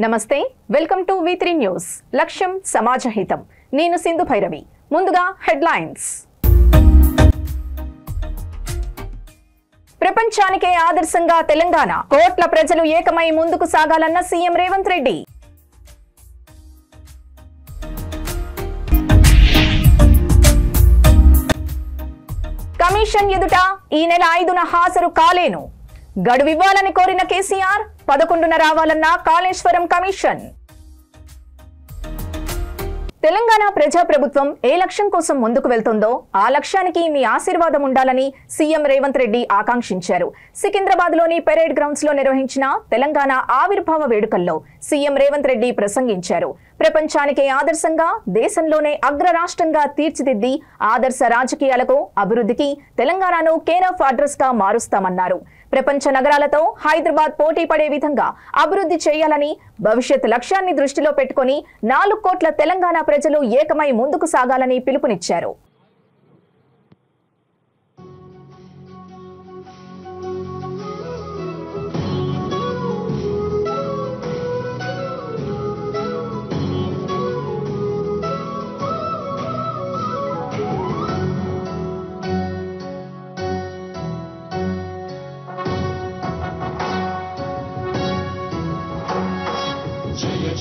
నమస్తే welcome to V3 news లక్ష్యం సమాజహితం నేను సింధు భైరవి ముందుగా హెడ్లైన్స్ ప్రపంచానికే ఆదర్శంగా తెలంగాణ కోట్ల ప్రజలు ఏకమై ముందుకు సాగాలన్న సీఎం రేవంత్ రెడ్డి కమిషన్ ఎదుట ఈ నెల 5న హాజరు కాలేను గడువివ్వాలని కోరిన కేసీఆర్ 11న రావాలన్న కాళేశ్వరం కమిషన్ తెలంగాణ ప్రజాప్రభుత్వం ఏ లక్ష్యం కోసం ముందుకు వెళ్తుందో ఆ లక్ష్యానికి మీ ఆశీర్వాదం ఉండాలని సీఎం రేవంత్ రెడ్డి ఆకాంక్షించారు. సికింద్రాబాద్లోని పెరేడ్ గ్రౌండ్స్ లో నిర్వహించిన తెలంగాణ ఆవిర్భావ వేడుకల్లో సీఎం రేవంత్ రెడ్డి ప్రసంగించారు. ప్రపంచానికే ఆదర్శంగా దేశంలోనే అగ్ర రాష్ట్రంగా తీర్చిదిద్ది ఆదర్శ రాజకీయాలకు అభివృద్ధికి తెలంగాణను కేర్ ఆఫ్ అడ్రస్ గా మారుస్తామన్నారు. ప్రపంచ నగరాలతో హైదరాబాద్ పోటీ పడే విధంగా అభివృద్ధి చేయాలని భవిష్యత్ లక్ష్యాన్ని దృష్టిలో పెట్టుకుని 4 కోట్ల తెలంగాణ ప్రజలు ఏకమై ముందుకు సాగాలని పిలుపునిచ్చారు.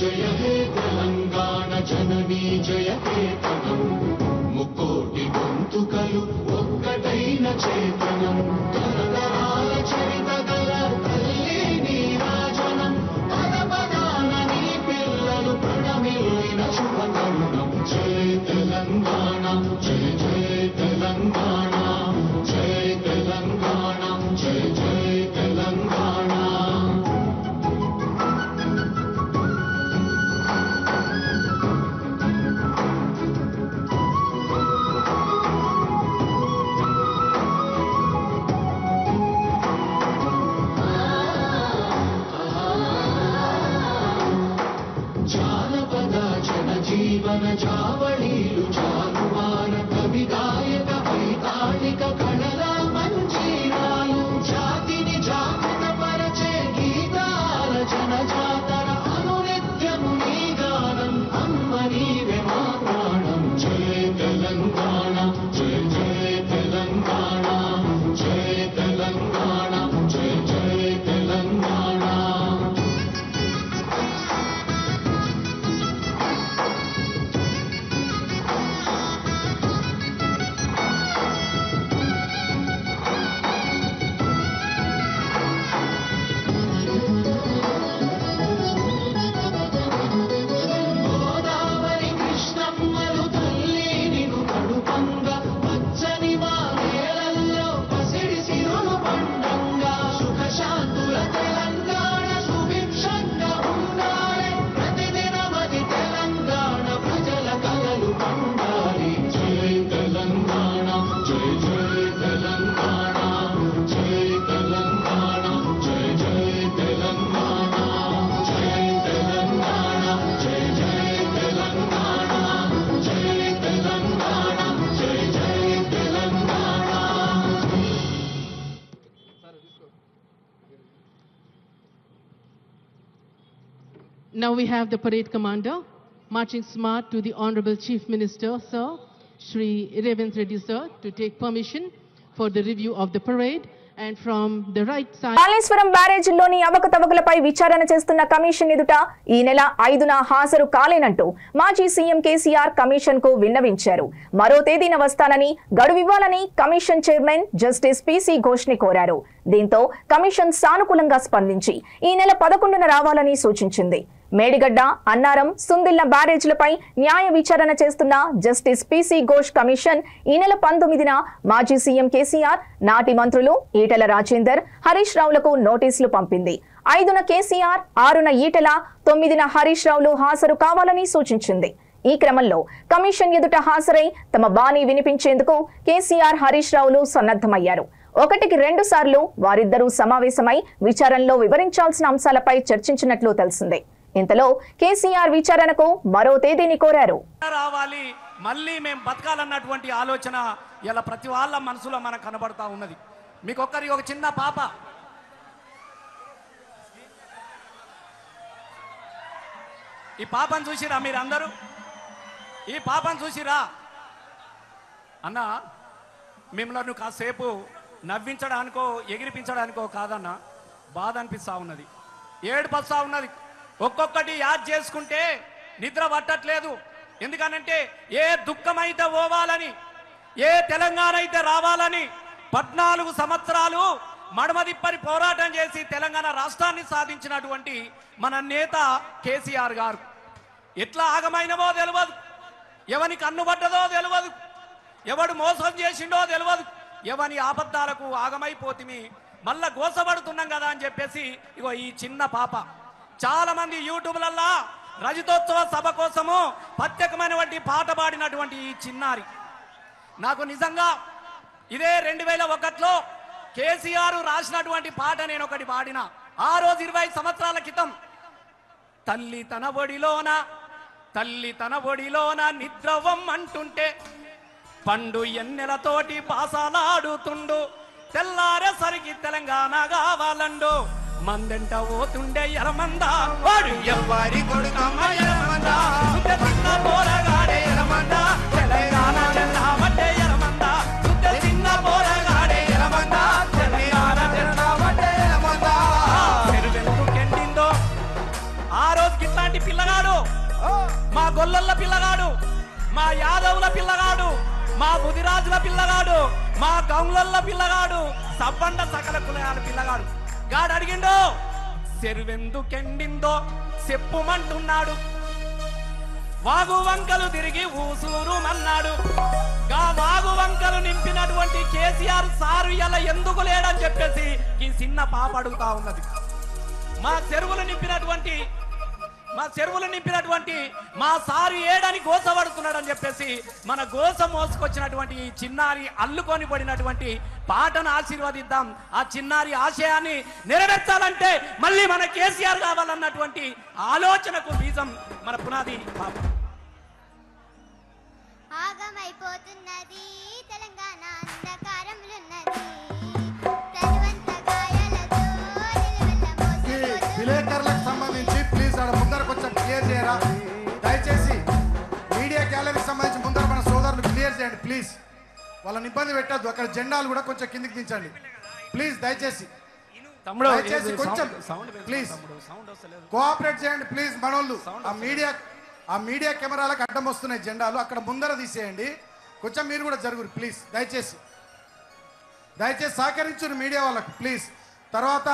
జయ హే తెలంగాణ జననీ జయ కేతనం ముక్కోటి గొంతుకలు ఒక్కటైన చేతనం తరతరాల చరిత గల తల్లి నీరాజనం పద పదాన నీ పిల్లలు ప్రణమిల్లిన శుభతరుణం జయ తెలంగాణ జయ జయ తెలంగాణ జయ తెలంగాణ జయ జయ తెలంగాణ జీవన చావళీలు చాలువాన కవి గాయక వైతాళిక కళల మంజీరాలు జాతిని జాగృత పరచే గీతాల జనజాతర అనునిత్యము నీ గానం అమ్మ నీవే మా ప్రాణం జయ తెలంగాణ జయ జయ తెలంగాణ జయ తెలంగాణ జయ జయ Telangana Now we have the parade commander marching smart to the Honorable Chief Minister, Sir, Shri Ravindra Reddy, Sir, to take permission for the review of the parade. And from the right side, Kaleshwaram బ్యారేజీలోని అవకతవకలపై విచారణ చేస్తున్న commission ఎదుట ఈ నెల 5న హాజరు కాలేనంటూ మాజీ CM KCR commission కు విన్నవించారు. మరో తేదీన వస్తానని గడువివ్వాలని commission chairman justice P C Ghosh ని కోరారు. దీంతో కమిషన్ సానుకూలంగా స్పందించి ఈ నెల 11న రావాలని సూచించింది. మేడిగడ్డ, అన్నారం, సుందిళ్ల బ్యారేజీలపై న్యాయ విచారణ చేస్తున్న జస్టిస్ పిసి ఘోష్ కమిషన్ ఈ నెల 19న మాజీ సీఎం కేసీఆర్, నాటి మంత్రులు ఈటెల రాజేందర్, హరీష్ రావులకు నోటీసులు పంపింది. 5న కేసీఆర్, 6న ఈటెల, 9న హరీష్ రావులు హాజరు కావాలని సూచించింది. ఈ క్రమంలో కమిషన్ ఎదుట హాజరై తమ బాణీ వినిపించేందుకు కేసీఆర్, హరీష్ రావులు సన్నద్ధమయ్యారు. 1కి 2 సార్లు వారిద్దరూ సమావేశమై విచారణలో వివరించాల్సిన అంశాలపై చర్చించినట్లు తెలిసిందే. ఇంతలో కేసీఆర్ విచారణకు మరో తేదీని కోరారు. రావాలి మళ్ళీ మేము బతకాలన్నటువంటి ఆలోచన ఇలా ప్రతి వాళ్ళ మనసులో మనకు కనబడతా ఉన్నది. మీకు ఒక చిన్న పాప ఈ పాపను చూసిరా మీరందరూ? ఈ పాపను చూసిరా? అన్న మిమ్మల్ని కాసేపు నవ్వించడానికో ఎగిరిపించడానికో కాదన్న, బాధ అనిపిస్తా ఉన్నది, ఏడుపు వస్తా ఉన్నది. ఒక్కొక్కటి యాద్ చేసుకుంటే నిద్ర పట్టట్లేదు. ఎందుకనంటే ఏ దుఃఖమైతే పోవాలని, ఏ తెలంగాణ అయితే రావాలని 14 సంవత్సరాలు మడమదిప్పని పోరాటం చేసి తెలంగాణ రాష్ట్రాన్ని సాధించినటువంటి మన నేత కేసీఆర్ గారు ఎట్లా ఆగమైనవో తెలియదు, ఎవని కన్నుబడ్డదో తెలియదు, ఎవడు మోసం చేసిండో తెలియదు, ఎవని ఆబద్ధాలకు ఆగమైపోతిమి, మళ్ళా గోసపడుతున్నాం కదా అని చెప్పేసి ఇగో ఈ చిన్న పాప చాలా మంది యూట్యూబ్లల్లా రజతోత్సవ సభ కోసము ప్రత్యేకమైనటువంటి పాట పాడినటువంటి ఈ చిన్నారి నాకు నిజంగా ఇదే 2001లో కేసీఆర్ రాసినటువంటి పాట నేను ఒకటి పాడిన. ఆ రోజు 20 సంవత్సరాల క్రితం తల్లి తన ఒడిలోన నిద్రవం అంటుంటే పండు ఎన్నెలతోటి బాసలాడుతుండు, తెల్లారేసరికి తెలంగాణ కావాలండు, మందెంట పోతుండే ఎరమంద వాడు ఎవ్వరి కొడుకమ్మ ఎరమంద, చిన్న పోరగాడే ఎరమంద, తెలంగాణ జెండా పట్టే ఎరమంద, చిన్న పోరగాడే ఎరమంద, తెలంగాణ జెండా పట్టే ఎరమంద. చెరువెందుకెండిందో ఆ రోజుకి ఇట్లాంటి పిల్లగాడు, మా గొల్లల పిల్లగాడు, మా యాదవుల పిల్లగాడు, మా ముదిరాజుల పిల్లగాడు, మా గౌన్లల్ల పిల్లగాడు, సబ్బండ సకల కులగాల పిల్లగాడు గాడు అడిగిండో చెరువెందుకెండిందో చెప్పుమంటున్నాడు, వాగు వంకలు తిరిగి ఊసూరు అన్నాడు. గా వాగు వంకలు నింపినటువంటి కేసీఆర్ సారు ఇలా ఎందుకు లేడని చెప్పేసి ఈ చిన్న పాప అడుగుతా ఉన్నది. మా చెరువులు నింపినటువంటి మా సారు ఏడని గోసపడుతున్నాడని చెప్పేసి మన గోస మోసుకొచ్చినటువంటి ఈ చిన్నారి అల్లుకొని పడినటువంటి పాటను ఆశీర్వదిద్దాం. ఆ చిన్నారి ఆశయాన్ని నెరవేర్చాలంటే మళ్ళీ మన కేసీఆర్ కావాలన్నటువంటి ఆలోచనకు బీజం మన పునాది పాప. ఆగమైపోతున్నది తెలంగాణ అంధకారంలోన్నది, విలేకరులకు సంబంధించి ప్లీజ్ ఆడ ముందరకు వచ్చి క్లియర్ చేయరా దయచేసి. మీడియా గ్యాలరీకి సంబంధించి ముందర మన సోదరులు క్లియర్ చేయండి ప్లీజ్. వాళ్ళని ఇబ్బంది పెట్టద్దు. అక్కడ జెండాలు కూడా కొంచెం కిందికి దించండి ప్లీజ్ దయచేసి. దయచేసి కొంచెం ప్లీజ్ కోఆపరేట్ చేయండి ప్లీజ్. మనోళ్ళు ఆ మీడియా కెమెరాలకు అడ్డం వస్తున్నాయి జెండాలు, అక్కడ ముందర తీసేయండి. కొంచెం మీరు కూడా జరుగురు ప్లీజ్ దయచేసి సహకరించురు మీడియా వాళ్ళకు ప్లీజ్. తర్వాత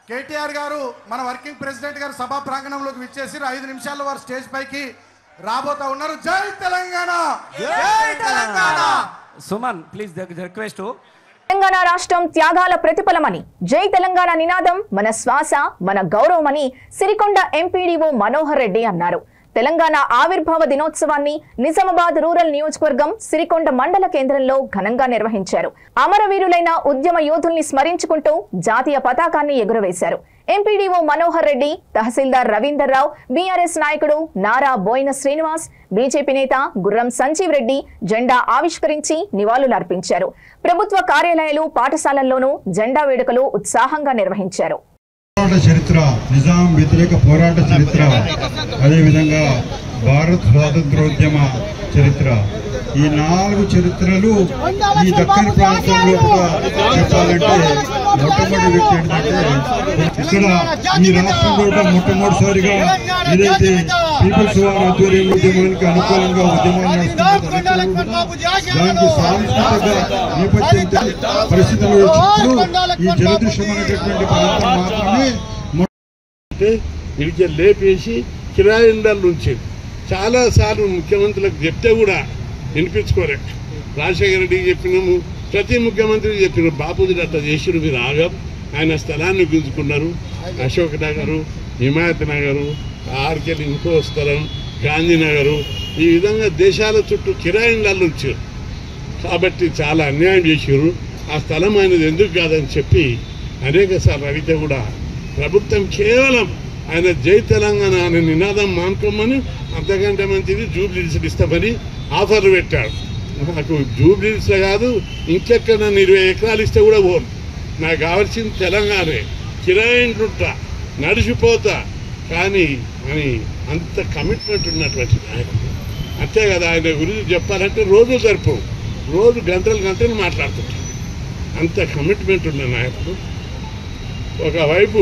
కేటీఆర్ గారు మన వర్కింగ్ ప్రెసిడెంట్ గారు సభా ప్రాంగణంలోకి విచ్చేసి 5 నిమిషాల్లో వారు స్టేజ్ పైకి రాబోతా ఉన్నారు. జై తెలంగాణ, జై తెలంగాణ. Suman please request. తెలంగాణ రాష్ట్రం త్యాగాల ప్రతిఫలమని జై తెలంగాణ నినాదం మన శ్వాస మన గౌరవమని సిరికొండ ఎంపీడీఓ మనోహర్ రెడ్డి అన్నారు. తెలంగాణ ఆవిర్భావ దినోత్సవాన్ని నిజామాబాద్ రూరల్ నియోజకవర్గం సిరికొండ మండల కేంద్రంలో ఘనంగా నిర్వహించారు. అమరవీరులైన ఉద్యమ యోధుల్ని స్మరించుకుంటూ జాతీయ పతాకాన్ని ఎగురవేశారు. ఎంపీడీఓ మనోహర్ రెడ్డి, తహసీల్దార్ రవీందర్ రావు, బీఆర్ఎస్ నాయకుడు నారా బోయిన శ్రీనివాస్, బీజేపీ నేత గుర్రం సంజీవ్ రెడ్డి జెండా ఆవిష్కరించి నివాళులర్పించారు. ప్రభుత్వ కార్యాలయాలు, పాఠశాలల్లోనూ జెండా వేడుకలు ఉత్సాహంగా నిర్వహించారు. చరిత్ర, నిజాం వ్యతిరేక పోరాట చరిత్ర, అదేవిధంగా భారత్ స్వాతంత్రోద్యమ చరిత్ర, ఈ 4 చరిత్రలు ఈ దక్కన్ ప్రాంతంలో కూడా చెప్పాలంటే మొట్టమొదటి వ్యక్తి ఏంటంటే ఇక్కడ ఈ రాష్ట్రంలో కూడా మొట్టమొదటిసారిగా ఏదైతే పీపుల్స్ వార్ ఆధ్వర్యంలో ఉద్యమానికి అనుకూలంగా ఉద్యమాలు నడుస్తుందో దానికి సాంస్కృతిక నేపథ్యం పరిస్థితులు వచ్చినప్పుడు ఈ జలదృశ్యం అనేటటువంటి ప్రాంతం మాత్రమే నిలిచి లేపేసి కిరాయి ఇండలు ఉంచేది. చాలాసార్లు ముఖ్యమంత్రులకు చెప్తే కూడా వినిపించుకోరే. రాజశేఖర రెడ్డికి చెప్పినాము, ప్రతి ముఖ్యమంత్రికి చెప్పినాము. బాపూజీ అట్లా చేసిరు, మీరు ఆగం. ఆయన స్థలాన్ని గుంజుకున్నారు. అశోక్ నగరు, హిమాయత్ నగరు, ఆర్కెల్ ఇంకో స్థలం, గాంధీనగరు, ఈ విధంగా దేశాల చుట్టూ కిరాయి ఇండలు ఉంచారు. కాబట్టి చాలా అన్యాయం చేసారు. ఆ స్థలం ఆయనది ఎందుకు కాదని చెప్పి అనేక సార్లు అడిగితే కూడా ప్రభుత్వం కేవలం ఆయన జై తెలంగాణ అనే నినాదం మానుకోమని, అంతకంటే మంచిది జూబ్లీహిల్స్ ఇస్తామని ఆఫర్లు పెట్టాడు. నాకు జూబ్లీహిల్స్ కాదు, ఇంకెక్కడ 20 ఎకరాలు ఇస్తే కూడా పోను. నాకు కావాల్సింది తెలంగాణే. కిరాయింట్లుంటా, నడిచిపోతా, కానీ అని అంత కమిట్మెంట్ ఉన్నటువంటి నాయకుడు. అంతే కదా, ఆయన గురించి చెప్పాలంటే రోజు సరిపో, రోజు గంటలు గంటలు మాట్లాడుతుంటారు. అంత కమిట్మెంట్ ఉన్న నాయకుడు. ఒకవైపు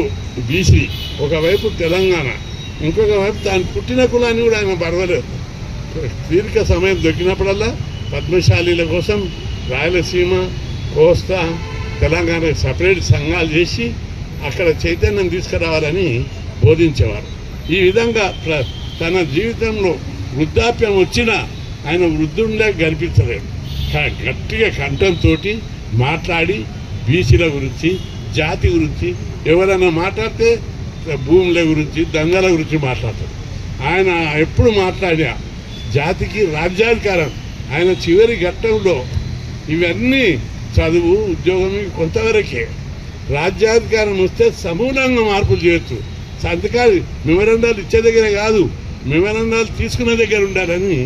బీసీ, ఒకవైపు తెలంగాణ, ఇంకొక వైపు తాను పుట్టిన కులాన్ని కూడా ఆయన పర్వాలేదు. తీరిక సమయం దొరికినప్పుడల్లా పద్మశాలీల కోసం రాయలసీమ, కోస్తా, తెలంగాణకు సపరేట్ సంఘాలు చేసి అక్కడ చైతన్యం తీసుకురావాలని బోధించేవారు. ఈ విధంగా తన జీవితంలో వృద్ధాప్యం వచ్చినా ఆయన వృద్ధుడిలా గర్పించలేడు. గట్టిగా కంఠంతో మాట్లాడి బీసీల గురించి, జాతి గురించి ఎవరైనా మాట్లాడితే భూముల గురించి, దంగల గురించి మాట్లాడతారు. ఆయన ఎప్పుడు మాట్లాడా జాతికి రాజ్యాధికారం. ఆయన చివరి ఘట్టంలో ఇవన్నీ చదువు, ఉద్యోగం కొంతవరకే, రాజ్యాధికారం వస్తే సమూలంగా మార్పులు చేయొచ్చు. సంతకాలు మెమరాండాలు ఇచ్చే దగ్గర కాదు, మెమరాండాలు తీసుకునే దగ్గర ఉండాలని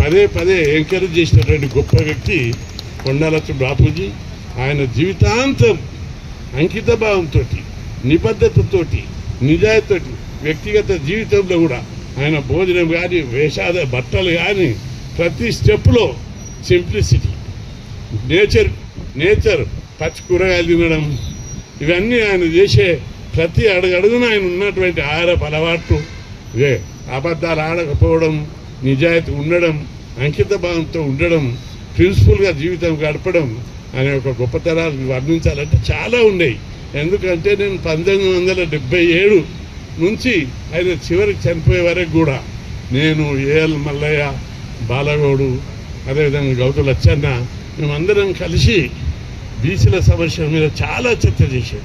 పదే పదే ఎంకరేజ్ చేసినటువంటి గొప్ప వ్యక్తి కొండాలచ్చ బాపూజీ. ఆయన జీవితాంతం అంకిత భావంతో, నిబద్ధతతోటి, నిజాయితీతోటి, వ్యక్తిగత జీవితంలో కూడా ఆయన భోజనం కానీ, వేషాద బట్టలు కానీ, ప్రతి స్టెప్లో సింప్లిసిటీ, నేచర్ పచ్చి కూరగాయలు తినడం, ఇవన్నీ ఆయన చేసే ప్రతి అడుగడుగున ఆయన ఉన్నటువంటి ఆహారపు అలవాట్లు, అబద్ధాలు ఆడకపోవడం, నిజాయితీ ఉండడం, అంకిత భావంతో ఉండడం, ప్రిన్సిపల్గా జీవితం గడపడం అనే ఒక గొప్పతనాలు వర్ణించాలంటే చాలా ఉన్నాయి. ఎందుకంటే నేను 1977 నుంచి ఆయన చివరికి చనిపోయే వరకు కూడా నేను ఏఎల్ మల్లయ్య, బాలగౌడు, అదేవిధంగా గౌతు లచ్చన్న, మేమందరం కలిసి బీసీల సమస్యల మీద చాలా చర్చ చేశాం.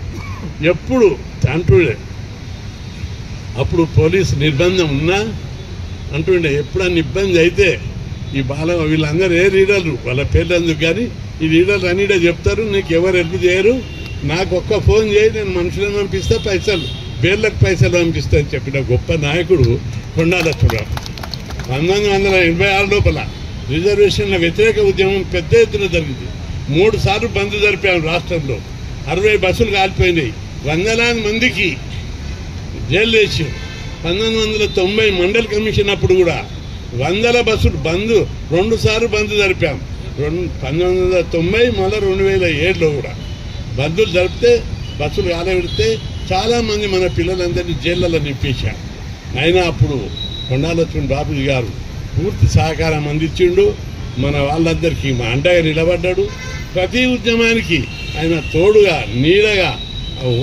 ఎప్పుడు అంటుండే, అప్పుడు పోలీసు నిర్బంధం ఉన్నా అంటుండే, ఎప్పుడన్నా ఇబ్బంది అయితే ఈ వీళ్ళందరూ ఏ లీడర్లు వాళ్ళ పేర్లందుకు కానీ ఈ లీడర్లు అన్నిడే చెప్తారు, నీకు ఎవరు హెల్ప్ చేయరు, నాకు ఒక్క ఫోన్ చేయి, నేను మనుషులను పంపిస్తా, పైసలు బేర్లకు పైసలు పంపిస్తా అని చెప్పిన గొప్ప నాయకుడు కొండాలచ్చరావు. 1986 లోపల రిజర్వేషన్ల వ్యతిరేక ఉద్యమం పెద్ద ఎత్తున జరిగింది. 3 సార్లు బంద్ జరిపాము రాష్ట్రంలో. 60 బస్సులు కాలిపోయినాయి, వందలాది మందికి జైలు వేసారు. 1990 మండల్ కమిషన్ అప్పుడు కూడా 100 బస్సులు బంద్, 2 సార్లు బంద్ జరిపాం. 1990 మళ్ళీ 2007లో కూడా బంద్దులు జరిపితే, బస్సులు కాలబెడితే చాలామంది మన పిల్లలందరినీ జైళ్ళలో నింపేశారు. అయినా అప్పుడు కొండాలచ్చ బాపూజీ గారు పూర్తి సహకారం అందించిండు. మన వాళ్ళందరికీ మా అండగా నిలబడ్డాడు. ప్రతి ఉద్యమానికి ఆయన తోడుగా, నీడగా,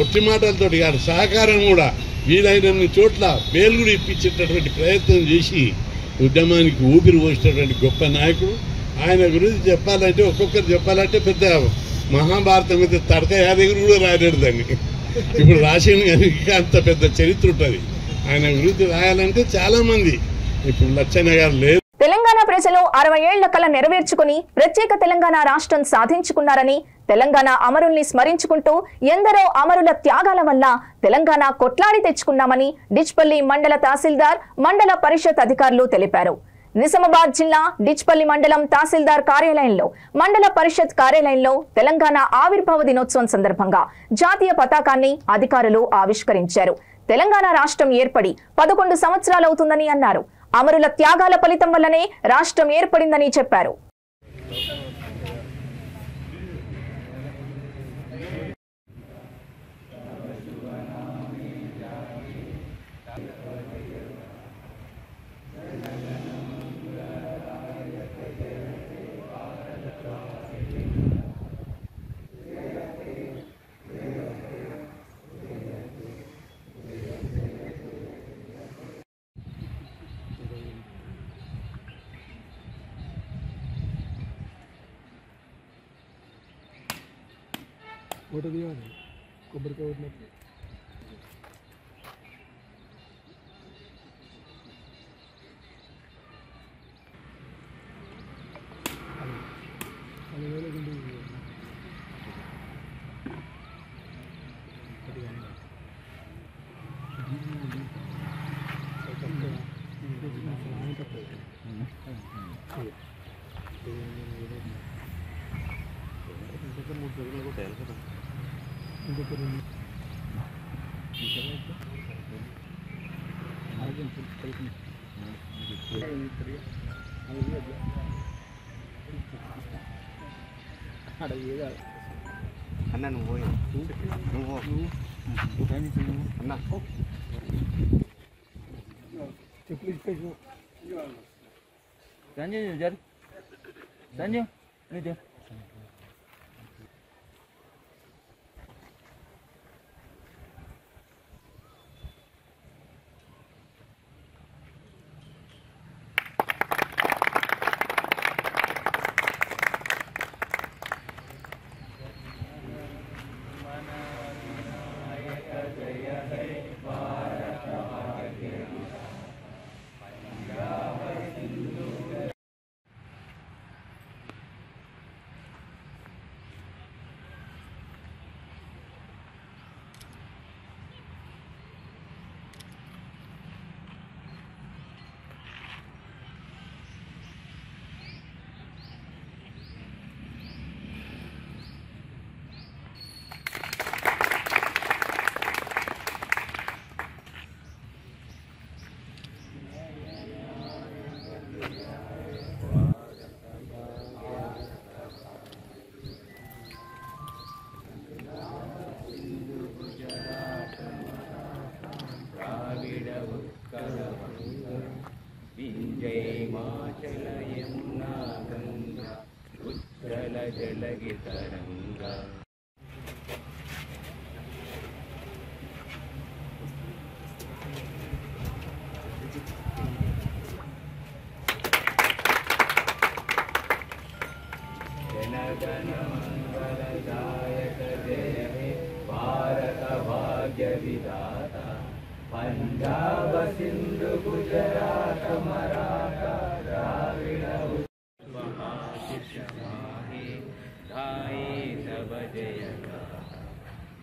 ఒట్టి మాటలతోటి గారు సహకారం కూడా వీలైనన్ని చోట్ల బెయిల్ కూడా ఇప్పించేటటువంటి ప్రయత్నం చేసి ఉద్యమానికి ఊపిరి పోసినటువంటి గొప్ప నాయకుడు. ఆయన గురించి చెప్పాలంటే, ఒక్కొక్కరు చెప్పాలంటే పెద్ద మహాభారతం మీద తడక యాదగిరి కూడా రాయలేడు దాన్ని. ఇప్పుడు రాసింది కానీ అంత పెద్ద చరిత్ర ఉంటుంది. ఆయన గురించి రాయాలంటే చాలా మంది, ఇప్పుడు లచ్చన్న గారు లేదు. తెలంగాణ ప్రజలు 60 ఏళ్ల కల నెరవేర్చుకుని ప్రత్యేక తెలంగాణ రాష్ట్రం సాధించుకున్నారని, తెలంగాణ అమరుల్ని స్మరించుకుంటూ ఎందరో అమరుల త్యాగాల వల్ల తెలంగాణ కొట్లాడి తెచ్చుకున్నామని డిచ్పల్లి మండల తహసీల్దార్, మండల పరిషత్ అధికారులు తెలిపారు. నిజామాబాద్ జిల్లా డిచ్పల్లి మండలం తహసీల్దార్ కార్యాలయంలో, మండల పరిషత్ కార్యాలయంలో తెలంగాణ ఆవిర్భావ దినోత్సవం సందర్భంగా జాతీయ పతాకాన్ని అధికారులు ఆవిష్కరించారు. తెలంగాణ రాష్ట్రం ఏర్పడి 11 సంవత్సరాలవుతుందని అన్నారు. అమరుల త్యాగాల ఫలితం వల్లనే రాష్ట్రం ఏర్పడిందని చెప్పారు. ఫోటో తీయాలి, కొబ్బరికాయ కొట్టినట్టు. అన్న నువ్వు అన్న సంజయ్ జరు సంజయ్ నువ్వు पंजाब सिंधु गुजरात मराठा द्राविड़ सब जय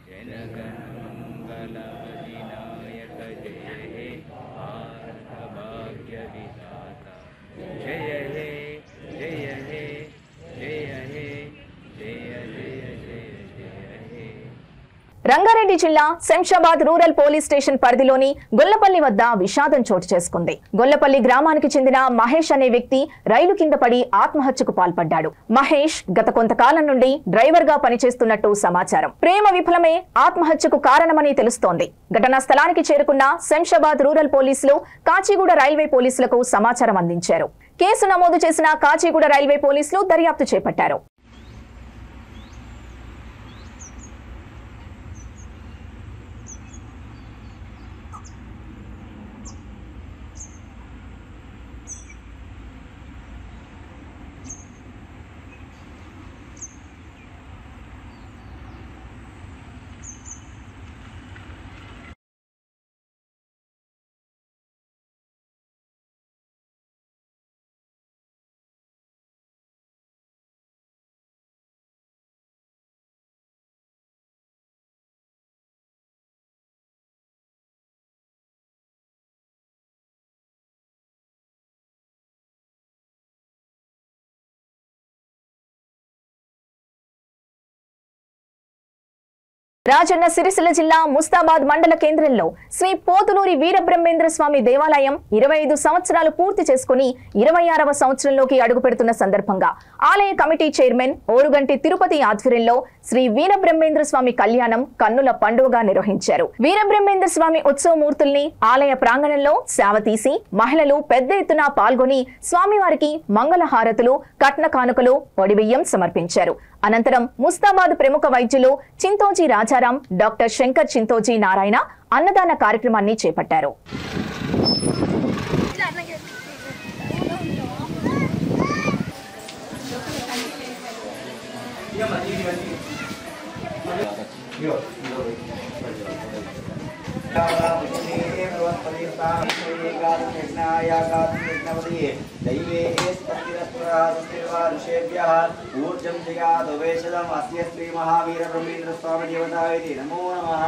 जनगण मंगल अधिनायक जय हे भारत भाग्य विधाता जय हे जय हे जय हे जय जय जय जय हे। రంగారెడ్డి జిల్లా శంషాబాద్ రూరల్ పోలీస్ స్టేషన్ పరిధిలోని గొల్లపల్లి వద్ద విషాదం చోటు చేసుకుంది. గొల్లపల్లి గ్రామానికి చెందిన మహేష్ అనే వ్యక్తి రైలు కింద పడి ఆత్మహత్యకు పాల్పడ్డాడు. మహేష్ గత కొంతకాలం నుండి డ్రైవర్ గా పనిచేస్తున్నట్టు సమాచారం. ప్రేమ విఫలమే ఆత్మహత్యకు కారణమని తెలుస్తోంది. ఘటనా స్థలానికి చేరుకున్న శంషాబాద్ రూరల్ పోలీసులు కాచిగూడ రైల్వే పోలీసులకు సమాచారం అందించారు. కేసు నమోదు చేసిన కాచిగూడ రైల్వే పోలీసులు దర్యాప్తు చేపట్టారు. రాజన్న సిరిసిల్ల జిల్లా ముస్తాబాద్ మండల కేంద్రంలో శ్రీ పోతులూరి వీరబ్రహ్మేంద్ర స్వామి దేవాలయం 25 సంవత్సరాలు పూర్తి చేసుకుని 26వ సంవత్సరంలోకి అడుగుపెడుతున్న సందర్భంగా ఆలయ కమిటీ చైర్మన్ ఓరుగంటి తిరుపతి ఆధ్వర్యంలో శ్రీ వీరబ్రహ్మేంద్ర స్వామి కళ్యాణం కన్నుల పండుగగా నిర్వహించారు. వీరబ్రహ్మేంద్ర స్వామి ఉత్సవమూర్తుల్ని ఆలయ ప్రాంగణంలో సేవతీసి మహిళలు పెద్ద ఎత్తున పాల్గొని స్వామివారికి మంగళ హారతులు, కట్న కానుకలు, ఒడిబియ్యం సమర్పించారు. అనంతరం ముస్తాబాద్ ప్రముఖ వైద్యులు చింతోజీ రాజారాం, డాక్టర్ శంకర్ చింతోజీ నారాయణ అన్నదాన కార్యక్రమాన్ని చేపట్టారు. ऊर्जं जगादवेशदम् अस्य श्री महावीर ब्रह्मेंद्र स्वामी देवताय नमो नमः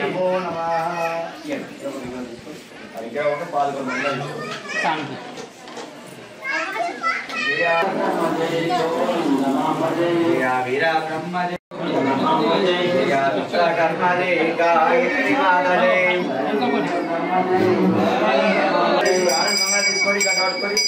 नमो नमः। हरिग्रहण पाल्गొనండి शांति जय वीर ब्रह्मदेव नमः जय विश्वकर्मा जय गायत्री माता जय తీసుకోండి కట్టబడుకొని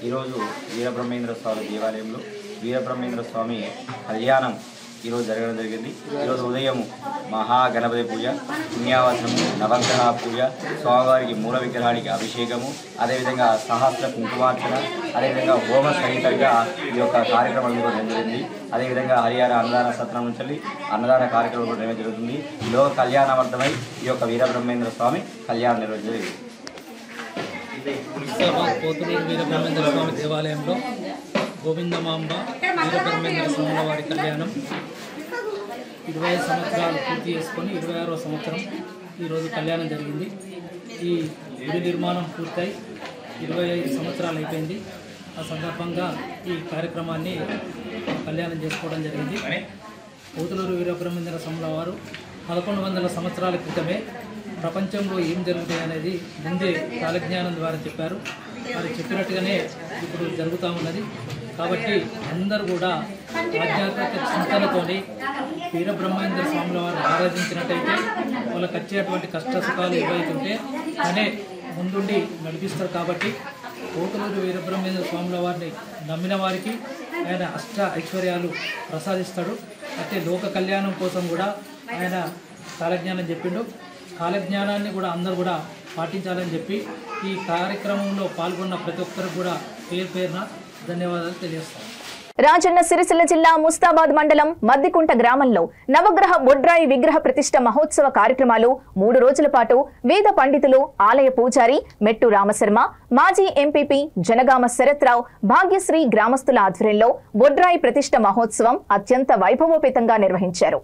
ఈరోజు వీరబ్రహ్మేంద్ర స్వామి దేవాలయంలో వీరబ్రహ్మేంద్ర స్వామి కళ్యాణం ఈరోజు జరగడం జరిగింది. ఈరోజు ఉదయం మహాగణపతి పూజ, పుణ్యావసనము, నవగ్రహ పూజ, స్వామివారికి మూల విగ్రహానికి అభిషేకము, అదేవిధంగా సహస్ర కుంకుమార్చన, అదేవిధంగా హోమ సహితంగా ఈ యొక్క కార్యక్రమం కూడా జరిగింది. అదేవిధంగా హరియాణ అన్నదాన సత్రం నుంచి అన్నదాన కార్యక్రమం కూడా జరుగుతుంది. లోక కళ్యాణార్థమై ఈ యొక్క వీరబ్రహ్మేంద్ర స్వామి కళ్యాణం నిర్వహించడం పోతులూరు వీరబ్రహ్మేంద్ర స్వామి దేవాలయంలో గోవిందమాంబ వీరబ్రహ్మేంద్ర స్వాముల వారి కళ్యాణం 25 సంవత్సరాలు పూర్తి చేసుకొని 26వ సంవత్సరం ఈరోజు కళ్యాణం జరిగింది. ఈ గుడి నిర్మాణం పూర్తయి 25 సంవత్సరాలు అయిపోయింది. ఆ సందర్భంగా ఈ కార్యక్రమాన్ని కళ్యాణం చేసుకోవడం జరిగింది. పోతులూరు వీరబ్రహ్మేంద్ర స్వాముల వారు 1100 సంవత్సరాల క్రితమే ప్రపంచంలో ఏం జరుగుతాయి అనేది ముందే కాలజ్ఞానం ద్వారా చెప్పారు. వారు చెప్పినట్టుగానే ఇప్పుడు జరుగుతూ ఉన్నది. కాబట్టి అందరూ కూడా ఆధ్యాత్మిక చింతనతోని వీరబ్రహ్మేంద్ర స్వాముల వారు ఆరాధించినట్టయితే వాళ్ళకి వచ్చేటువంటి కష్ట సుఖాలు ఏవైతుంటే అనే ముందుండి నడిపిస్తారు. కాబట్టి పోతులూరు వీరబ్రహ్మేంద్ర స్వాముల వారిని నమ్మిన వారికి ఆయన అష్ట ఐశ్వర్యాలు ప్రసాదిస్తాడు. అయితే లోక కళ్యాణం కోసం కూడా ఆయన కాలజ్ఞానం చెప్పిండు. కాలజ్ఞానాన్ని కూడా అందరూ కూడా పాటించాలని చెప్పి ఈ కార్యక్రమంలో పాల్గొన్న ప్రతి ఒక్కరికి కూడా పేరు పేరున ధన్యవాదాలు తెలియజేస్తాను. రాజన్న సిరిసిల్ల జిల్లా ముస్తాబాద్ మండలం మద్దికుంట గ్రామంలో నవగ్రహ బొడ్రాయి విగ్రహ ప్రతిష్ఠ మహోత్సవ కార్యక్రమాలు 3 రోజుల పాటు వేద పండితులు, ఆలయ పూజారి మెట్టు రామశర్మ, మాజీ ఎంపీపీ జనగామ శరత్రావు, భాగ్యశ్రీ గ్రామస్తుల ఆధ్వర్యంలో బొడ్రాయి ప్రతిష్ఠ మహోత్సవం అత్యంత వైభవోపేతంగా నిర్వహించారు.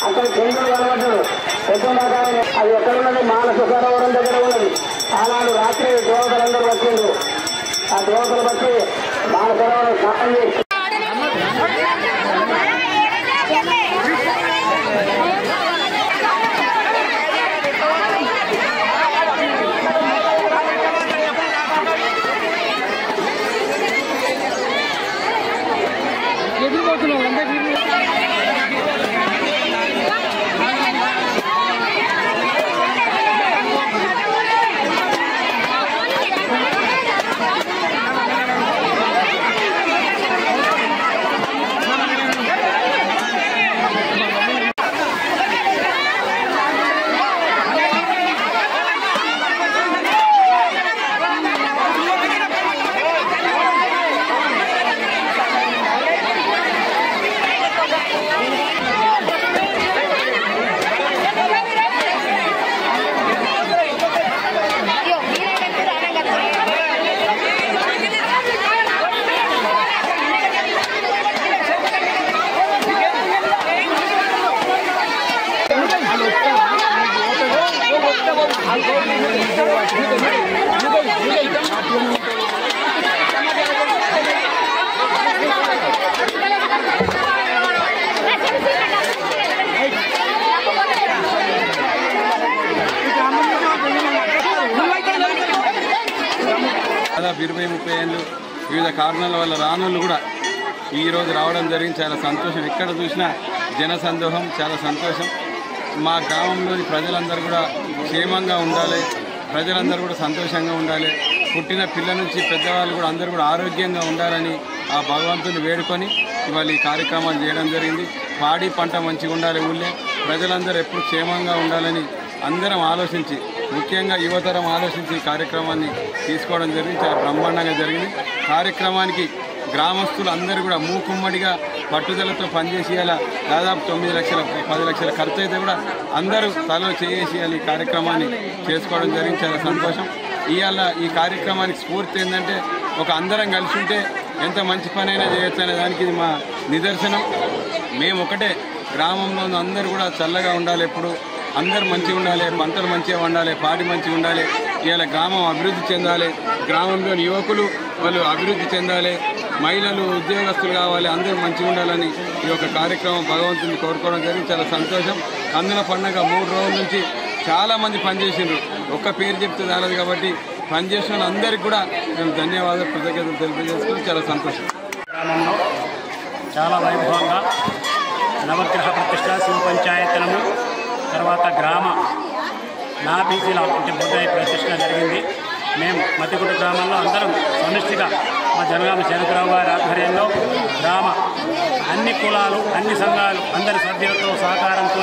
అక్కడ చంద్రుడు కనబడ్డాడు పొద్దున్నాక అది ఎక్కడ ఉన్నది మానస సరోవరం దగ్గర ఉన్నది ఆనాడు రాత్రి దేవతలందరూ వచ్చిండ్రు ఆ దేవతలు బట్టి మానస సరోవరం స్నానం చేసి దాదాపు 20-30 ఏళ్ళు వివిధ కారణాల వల్ల రానోళ్ళు కూడా ఈరోజు రావడం జరిగింది. చాలా సంతోషం. ఎక్కడ చూసినా జనసందోహం, చాలా సంతోషం. మా గ్రామంలోని ప్రజలందరూ కూడా క్షేమంగా ఉండాలి, ప్రజలందరూ కూడా సంతోషంగా ఉండాలి, పుట్టిన పిల్ల నుంచి పెద్దవాళ్ళు కూడా అందరూ కూడా ఆరోగ్యంగా ఉండాలని ఆ భగవంతుని వేడుకొని ఇవాళ ఈ కార్యక్రమాలు చేయడం జరిగింది. పాడి పంట మంచిగా ఉండాలి, ఊళ్ళే ప్రజలందరూ ఎప్పుడు క్షేమంగా ఉండాలని అందరం ఆలోచించి, ముఖ్యంగా యువతరం ఆలోచించి ఈ కార్యక్రమాన్ని తీసుకోవడం జరిగింది. చాలా బ్రహ్మాండంగా జరిగింది. కార్యక్రమానికి గ్రామస్తులు అందరూ కూడా మూకుమ్మడిగా పట్టుదలతో పనిచేసేయాలా. దాదాపు 9 లక్షల 10 లక్షల ఖర్చు అయితే కూడా అందరూ తలో చేసేయాలి. ఈ కార్యక్రమాన్ని చేసుకోవడం జరిగింది. చాలా సంతోషం. ఇవాళ ఈ కార్యక్రమానికి స్ఫూర్తి ఏంటంటే ఒక అందరం కలిసి ఉంటే ఎంత మంచి పనైనా చేయొచ్చు అనే దానికి ఇది మా నిదర్శనం. మేము ఒకటే, గ్రామంలో అందరూ కూడా చల్లగా ఉండాలి, ఎప్పుడు అందరూ మంచిగా ఉండాలి, పంటలు మంచిగా ఉండాలి, పాడి మంచిగా ఉండాలి. ఇవాళ గ్రామం అభివృద్ధి చెందాలి, గ్రామంలోని యువకులు వాళ్ళు అభివృద్ధి చెందాలి, మహిళలు ఉద్యోగస్తులు కావాలి, అందరూ మంచిగా ఉండాలని ఈ యొక్క కార్యక్రమం భగవంతుని కోరుకోవడం జరిగింది. చాలా సంతోషం. కన్నుల పండుగ 3 రోజుల నుంచి చాలామంది పనిచేసిండ్రు. ఒక్క పేరు చెప్తే చాలదు కాబట్టి పనిచేసిన వాళ్ళందరికీ కూడా మేము ధన్యవాదాలు, కృతజ్ఞతలు తెలియజేసుకుని చాలా సంతోషం. గ్రామంలో చాలా వైభవంగా నవగ్రహ ప్రతిష్ట, శివ పంచాయతనము, తర్వాత గ్రామ నాబీసీల అంటే బుద్ధయ్య ప్రతిష్ట జరిగింది. మేము మధ్యగుట్ట గ్రామంలో అందరం సమిష్టిగా మా జనగామ చంద్రరావు గారి ఆధ్వర్యంలో గ్రామ అన్ని కులాలు, అన్ని సంఘాలు, అందరి సభ్యులతో సహకారంతో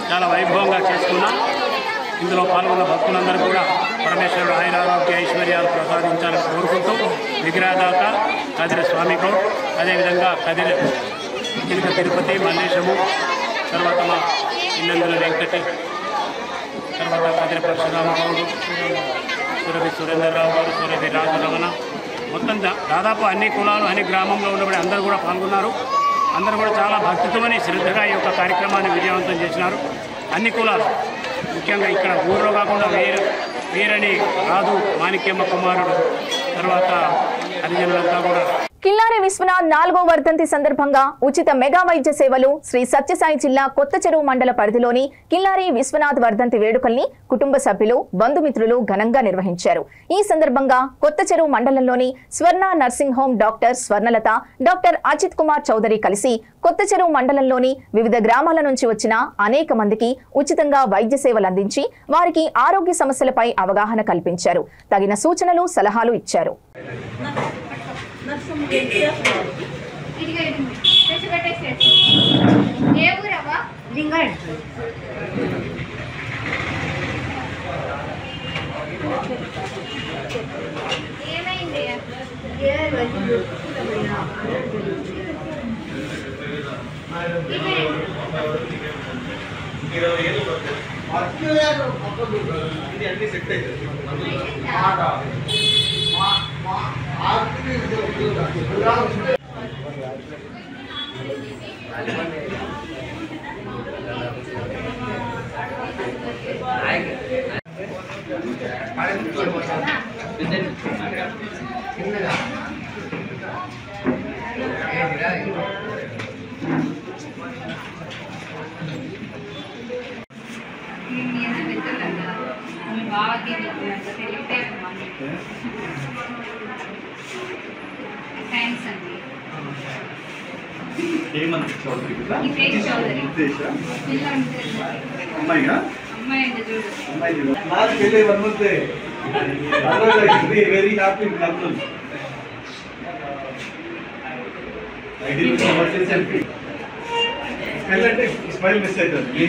చాలా వైభవంగా చేసుకున్నాం. ఇందులో పాల్గొన్న భక్తులందరూ కూడా పరమేశ్వరుడు ఆయురారోగ్య ఐశ్వర్యాలు ప్రసాదించాలని కోరుకుంటూ విగ్రహదాత కదిరి స్వామి గౌడ్, అదేవిధంగా కదిరి చిలుక తిరుపతి మల్లేశము, తర్వాత మా ఇల్లందుల వెంకటి, తర్వాత కదిరి పరశురామ గౌడు, సురభి సురేంద్రరావు గారు, సురభి రాజరమణ, మొత్తం దాదాపు అన్ని కులాలు అన్ని గ్రామంలో ఉన్నప్పుడు అందరూ కూడా పాల్గొన్నారు. అందరూ కూడా చాలా భక్తితోని శ్రద్ధగా ఈ యొక్క కార్యక్రమాన్ని విజయవంతం చేసినారు. అన్ని కులాలు, ముఖ్యంగా ఇక్కడ ఊరిలో కాకుండా వీరని రాదు మాణిక్యమ్మ కుమారుడు, తర్వాత హరిజనులంతా కూడా. కిల్లారి విశ్వనాథ్ 4వ వర్ధంతి సందర్భంగా ఉచిత మెగా వైద్య సేవలు శ్రీ సత్యసాయి జిల్లా కొత్త చెరువు మండల పరిధిలోని కిల్లారి విశ్వనాథ్ వర్ధంతి వేడుకల్ని కుటుంబ సభ్యులు, బంధుమిత్రులు ఘనంగా నిర్వహించారు. ఈ సందర్భంగా కొత్త చెరువు మండలంలోని Swarna nursing home doctor Swarnalatha, doctor Ajith Kumar Chowdary కలిసి కొత్త చెరువు మండలంలోని వివిధ గ్రామాల నుంచి వచ్చిన అనేక మందికి ఉచితంగా వైద్య సేవలు అందించి వారికి ఆరోగ్య సమస్యలపై అవగాహన కల్పించారు. తగిన సూచనలు, సలహాలు ఇచ్చారు. థ్యాంక్స్ అండి. అమ్మాయిగా అమ్మాయి అంటే చూడు. నాకు పెళ్ళి 1 month very happy couple selfie smile అంటే స్మైల్ మిస్ అవుతుంది.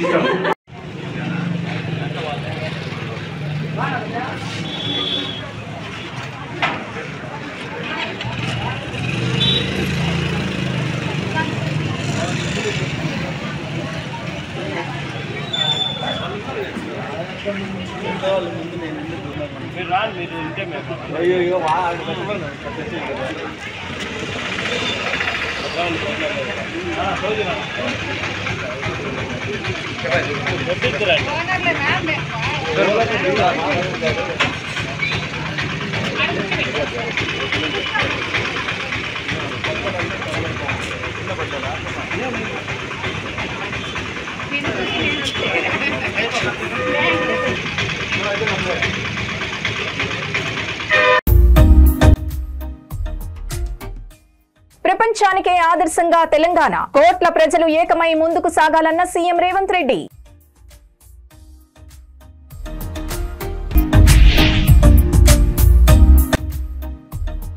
ప్రపంచానికే ఆదర్శంగా తెలంగాణ కోట్ల ప్రజలు ఏకమై ముందుకు సాగాలన్న సీఎం రేవంత్ రెడ్డి.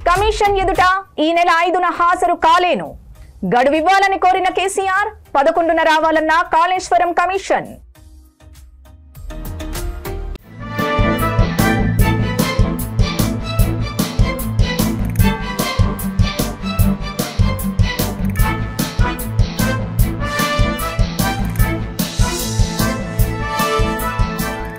కమిషన్ ఎదుట ఈ నెల 5న హాజరు కాలేను. గడువివ్వాలని కోరిన కేసీఆర్ 11న రావాలన్న కాళేశ్వరం కమిషన్.